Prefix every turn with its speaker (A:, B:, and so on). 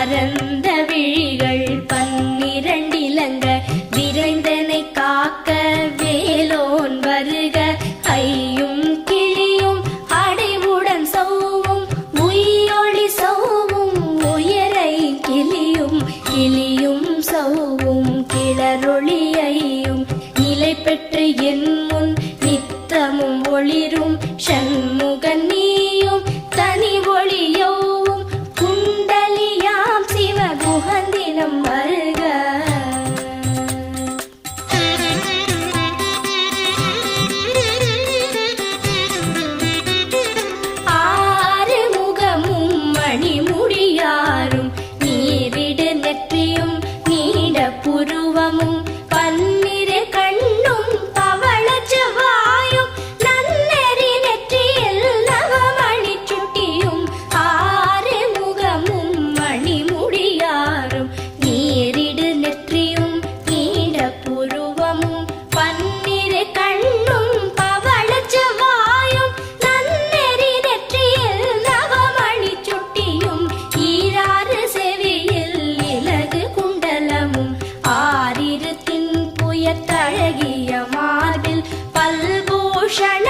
A: பரந்த விழிகள் 12 இலங்க விரைந்தனை காக்க வேலோன் வருக. ஐயும் கிளியும் அடைவுடன் சௌவும் உயிரொளி சௌவும் உயரை கிளியும் கிளியும் சௌவும் கிளரொளியையும் நிலை பெற்று என் முன் நித்தமும் ஒளிரும் சண்முகன் நீயும் தனி ஒளியோவும் குண்டலியாம் சிவகுகந்தினம் வருக. ஆறு முகமும் மணிமுடியாரும் நீரிடு நெற்றியும் நீட புருவமும் பன்னிரு கண்ணும் பவள செவ்வாயும் நன்னெறி நெற்றியில் நவமணி சுட்டியும் ஆறு முகமும் மணிமுடியாரும் நீரிடு நெற்றியும் நீட புருவமும் பன்னிரு கண்ணும் பவள செவ்வாயும் நன்னெறி நெற்றியில் நவமணி சுட்டியும் ஈராறு செவியில் இலகு குண்டலமும் ஆரிரு தின்புயத்தழகிய மார்பில் பல்பூஷண